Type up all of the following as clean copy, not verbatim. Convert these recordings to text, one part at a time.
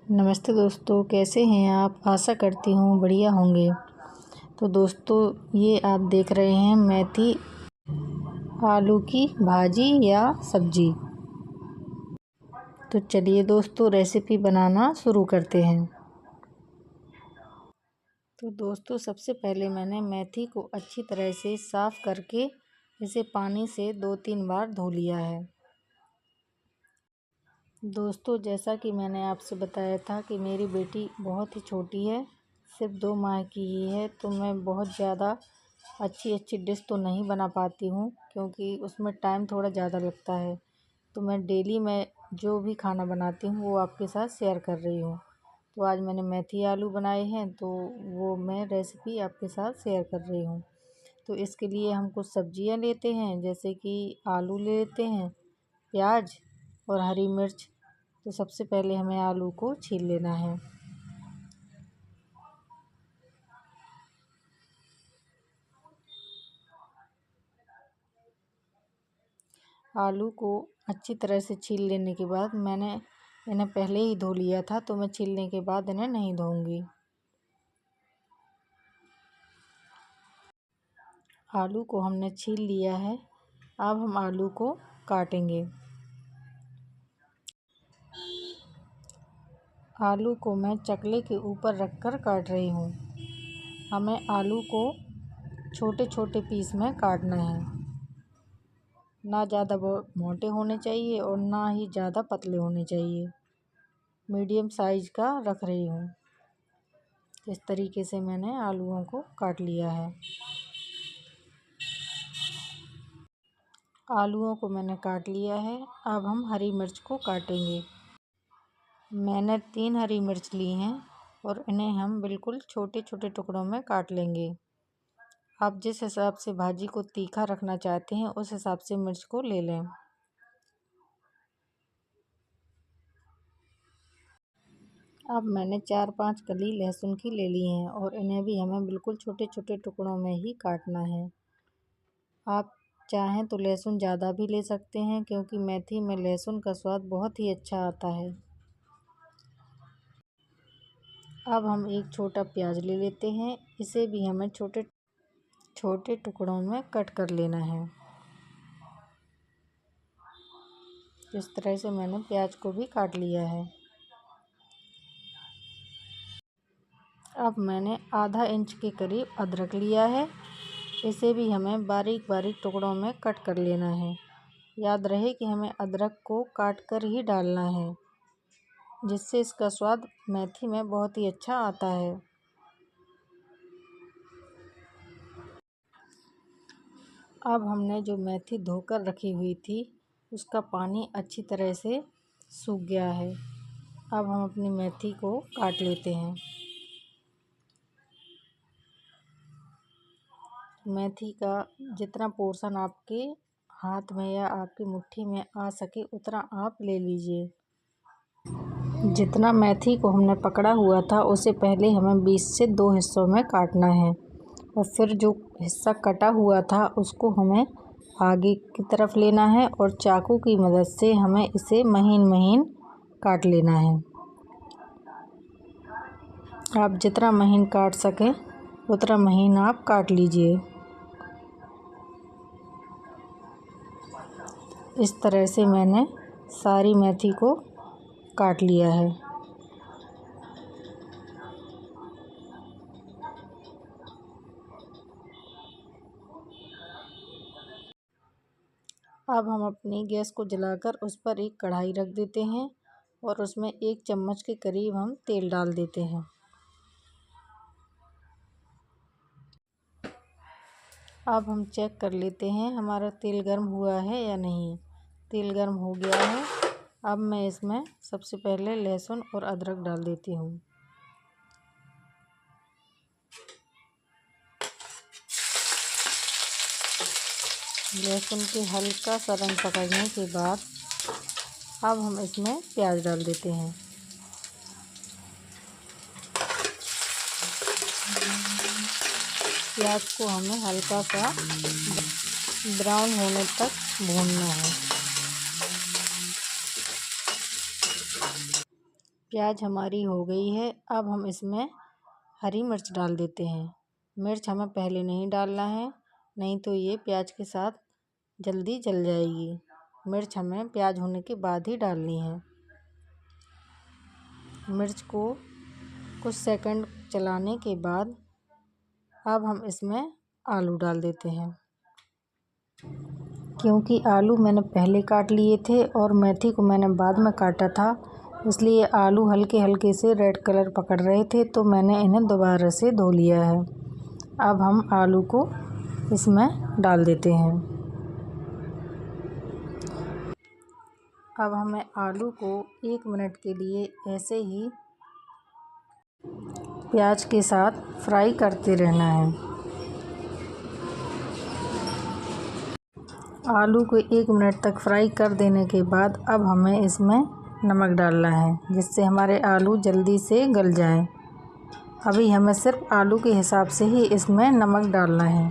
नमस्ते दोस्तों, कैसे हैं आप। आशा करती हूँ बढ़िया होंगे। तो दोस्तों, ये आप देख रहे हैं मेथी आलू की भाजी या सब्जी। तो चलिए दोस्तों, रेसिपी बनाना शुरू करते हैं। तो दोस्तों, सबसे पहले मैंने मेथी को अच्छी तरह से साफ़ करके इसे पानी से 2-3 बार धो लिया है। दोस्तों, जैसा कि मैंने आपसे बताया था कि मेरी बेटी बहुत ही छोटी है, सिर्फ 2 माह की ही है, तो मैं बहुत ज़्यादा अच्छी डिश तो नहीं बना पाती हूँ, क्योंकि उसमें टाइम थोड़ा ज़्यादा लगता है। तो मैं डेली जो भी खाना बनाती हूँ वो आपके साथ शेयर कर रही हूँ। तो आज मैंने मेथी आलू बनाए हैं, तो वो मैं रेसिपी आपके साथ शेयर कर रही हूँ। तो इसके लिए हम कुछ सब्जियाँ लेते हैं, जैसे कि आलू ले लेते हैं, प्याज और हरी मिर्च। तो सबसे पहले हमें आलू को छील लेना है। आलू को अच्छी तरह से छील लेने के बाद मैंने इन्हें पहले ही धो लिया था, तो मैं छीलने के बाद इन्हें नहीं धोऊंगी। आलू को हमने छील लिया है। अब हम आलू को काटेंगे। आलू को मैं चकले के ऊपर रखकर काट रही हूँ। हमें आलू को छोटे छोटे पीस में काटना है। ना ज़्यादा मोटे होने चाहिए और ना ही ज़्यादा पतले होने चाहिए। मीडियम साइज़ का रख रही हूँ। इस तरीके से मैंने आलूओं को काट लिया है। आलूओं को मैंने काट लिया है। अब हम हरी मिर्च को काटेंगे। मैंने 3 हरी मिर्च ली हैं और इन्हें हम बिल्कुल छोटे छोटे टुकड़ों में काट लेंगे। आप जिस हिसाब से भाजी को तीखा रखना चाहते हैं उस हिसाब से मिर्च को ले लें। अब मैंने 4-5 कली लहसुन की ले ली हैं और इन्हें भी हमें बिल्कुल छोटे छोटे टुकड़ों में ही काटना है। आप चाहें तो लहसुन ज़्यादा भी ले सकते हैं, क्योंकि मेथी में लहसुन का स्वाद बहुत ही अच्छा आता है। अब हम एक छोटा प्याज ले लेते हैं। इसे भी हमें छोटे छोटे टुकड़ों में कट कर लेना है। इस तरह से मैंने प्याज को भी काट लिया है। अब मैंने आधा इंच के करीब अदरक लिया है। इसे भी हमें बारीक बारीक टुकड़ों में कट कर लेना है। याद रहे कि हमें अदरक को काट कर ही डालना है, जिससे इसका स्वाद मेथी में बहुत ही अच्छा आता है। अब हमने जो मेथी धोकर रखी हुई थी उसका पानी अच्छी तरह से सूख गया है। अब हम अपनी मेथी को काट लेते हैं। मेथी का जितना पोर्शन आपके हाथ में या आपकी मुट्ठी में आ सके उतना आप ले लीजिए। जितना मेथी को हमने पकड़ा हुआ था उसे पहले हमें 20 से 2 हिस्सों में काटना है, और फिर जो हिस्सा कटा हुआ था उसको हमें आगे की तरफ लेना है और चाकू की मदद से हमें इसे महीन महीन काट लेना है। आप जितना महीन काट सकें उतना महीन आप काट लीजिए। इस तरह से मैंने सारी मेथी को काट लिया है। अब हम अपनी गैस को जलाकर उस पर एक कढ़ाई रख देते हैं और उसमें 1 चम्मच के करीब हम तेल डाल देते हैं। अब हम चेक कर लेते हैं हमारा तेल गर्म हुआ है या नहीं। तेल गर्म हो गया है। अब मैं इसमें सबसे पहले लहसुन और अदरक डाल देती हूँ। लहसुन के हल्का सा रंग पकड़ने के बाद अब हम इसमें प्याज डाल देते हैं। प्याज को हमें हल्का सा ब्राउन होने तक भूनना है। प्याज हमारी हो गई है। अब हम इसमें हरी मिर्च डाल देते हैं। मिर्च हमें पहले नहीं डालना है, नहीं तो ये प्याज के साथ जल्दी जल जाएगी। मिर्च हमें प्याज होने के बाद ही डालनी है। मिर्च को कुछ सेकंड चलाने के बाद अब हम इसमें आलू डाल देते हैं। क्योंकि आलू मैंने पहले काट लिए थे और मेथी को मैंने बाद में काटा था, इसलिए आलू हल्के हल्के से रेड कलर पकड़ रहे थे, तो मैंने इन्हें दोबारा से धो लिया है। अब हम आलू को इसमें डाल देते हैं। अब हमें आलू को 1 मिनट के लिए ऐसे ही प्याज के साथ फ्राई करते रहना है। आलू को 1 मिनट तक फ्राई कर देने के बाद अब हमें इसमें नमक डालना है, जिससे हमारे आलू जल्दी से गल जाएं। अभी हमें सिर्फ आलू के हिसाब से ही इसमें नमक डालना है।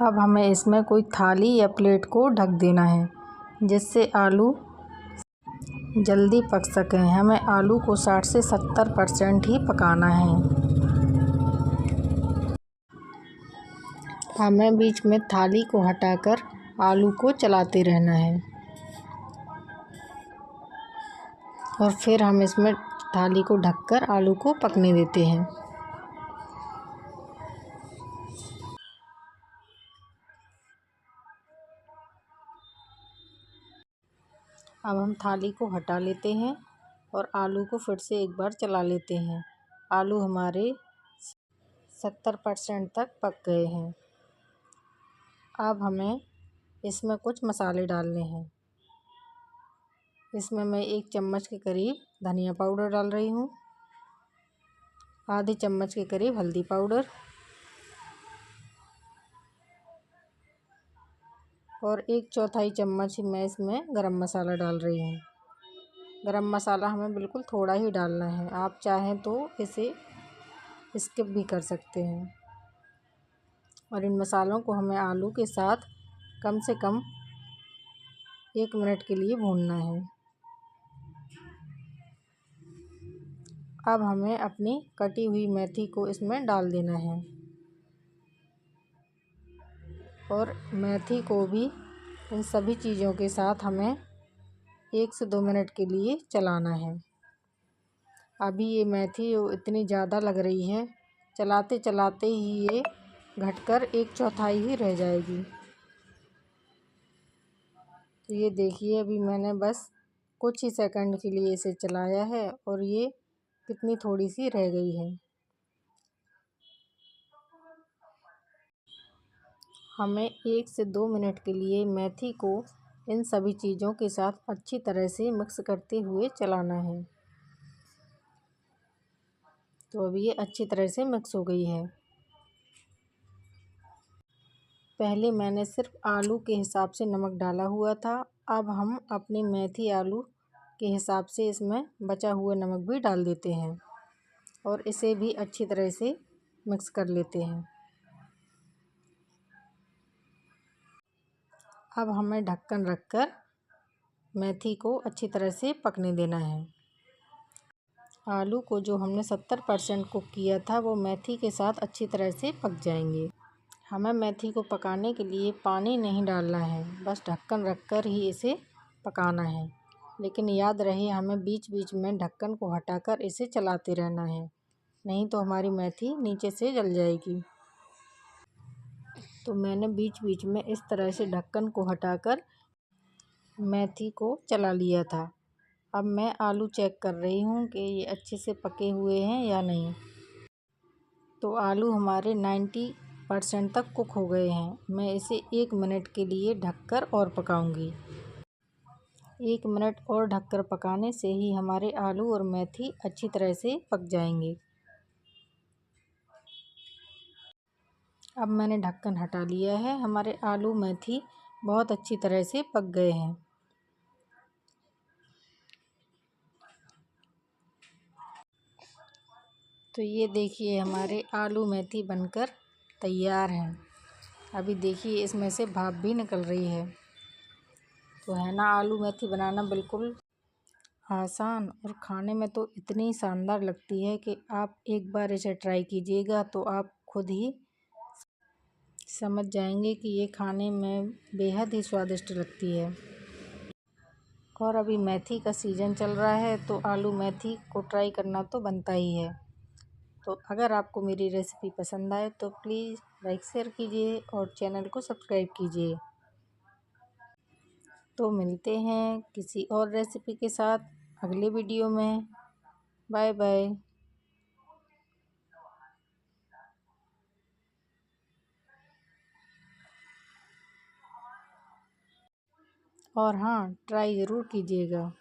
अब हमें इसमें कोई थाली या प्लेट को ढक देना है, जिससे आलू जल्दी पक सकें। हमें आलू को 60 से 70% ही पकाना है। हमें बीच में थाली को हटाकर आलू को चलाते रहना है और फिर हम इसमें थाली को ढककर आलू को पकने देते हैं। अब हम थाली को हटा लेते हैं और आलू को फिर से एक बार चला लेते हैं। आलू हमारे 70% तक पक गए हैं। अब हमें इसमें कुछ मसाले डालने हैं। इसमें मैं 1 चम्मच के करीब धनिया पाउडर डाल रही हूँ, आधी चम्मच के करीब हल्दी पाउडर और 1/4 चम्मच मैं इसमें गरम मसाला डाल रही हूँ। गरम मसाला हमें बिल्कुल थोड़ा ही डालना है, आप चाहें तो इसे स्किप भी कर सकते हैं। और इन मसालों को हमें आलू के साथ कम से कम 1 मिनट के लिए भूनना है। अब हमें अपनी कटी हुई मेथी को इसमें डाल देना है और मेथी को भी इन सभी चीज़ों के साथ हमें 1 से 2 मिनट के लिए चलाना है। अभी ये मेथी इतनी ज़्यादा लग रही है, चलाते चलाते ही ये घटकर 1/4 ही रह जाएगी। तो ये देखिए, अभी मैंने बस कुछ ही सेकंड के लिए इसे चलाया है और ये कितनी थोड़ी सी रह गई है। हमें 1 से 2 मिनट के लिए मेथी को इन सभी चीज़ों के साथ अच्छी तरह से मिक्स करते हुए चलाना है। तो अभी ये अच्छी तरह से मिक्स हो गई है। पहले मैंने सिर्फ आलू के हिसाब से नमक डाला हुआ था, अब हम अपनी मेथी आलू के हिसाब से इसमें बचा हुआ नमक भी डाल देते हैं और इसे भी अच्छी तरह से मिक्स कर लेते हैं। अब हमें ढक्कन रखकर मेथी को अच्छी तरह से पकने देना है। आलू को जो हमने 70% कुक किया था, वो मेथी के साथ अच्छी तरह से पक जाएंगे। हमें मेथी को पकाने के लिए पानी नहीं डालना है, बस ढक्कन रखकर ही इसे पकाना है। लेकिन याद रहे, हमें बीच बीच में ढक्कन को हटाकर इसे चलाते रहना है, नहीं तो हमारी मेथी नीचे से जल जाएगी। तो मैंने बीच बीच में इस तरह से ढक्कन को हटाकर मेथी को चला लिया था। अब मैं आलू चेक कर रही हूँ कि ये अच्छे से पके हुए हैं या नहीं। तो आलू हमारे 90% तक कुक हो गए हैं। मैं इसे 1 मिनट के लिए ढककर और पकाऊंगी। 1 मिनट और ढककर पकाने से ही हमारे आलू और मेथी अच्छी तरह से पक जाएंगे। अब मैंने ढक्कन हटा लिया है। हमारे आलू मेथी बहुत अच्छी तरह से पक गए हैं। तो ये देखिए, हमारे आलू मेथी बनकर तैयार हैं। अभी देखिए, इसमें से भाप भी निकल रही है। तो है ना आलू मेथी बनाना बिल्कुल आसान और खाने में तो इतनी शानदार लगती है कि आप एक बार इसे ट्राई कीजिएगा तो आप खुद ही समझ जाएंगे कि ये खाने में बेहद ही स्वादिष्ट लगती है। और अभी मेथी का सीज़न चल रहा है तो आलू मेथी को ट्राई करना तो बनता ही है। तो अगर आपको मेरी रेसिपी पसंद आए तो प्लीज़ लाइक शेयर कीजिए और चैनल को सब्सक्राइब कीजिए। तो मिलते हैं किसी और रेसिपी के साथ अगले वीडियो में। Bye bye. और हाँ, ट्राई ज़रूर कीजिएगा।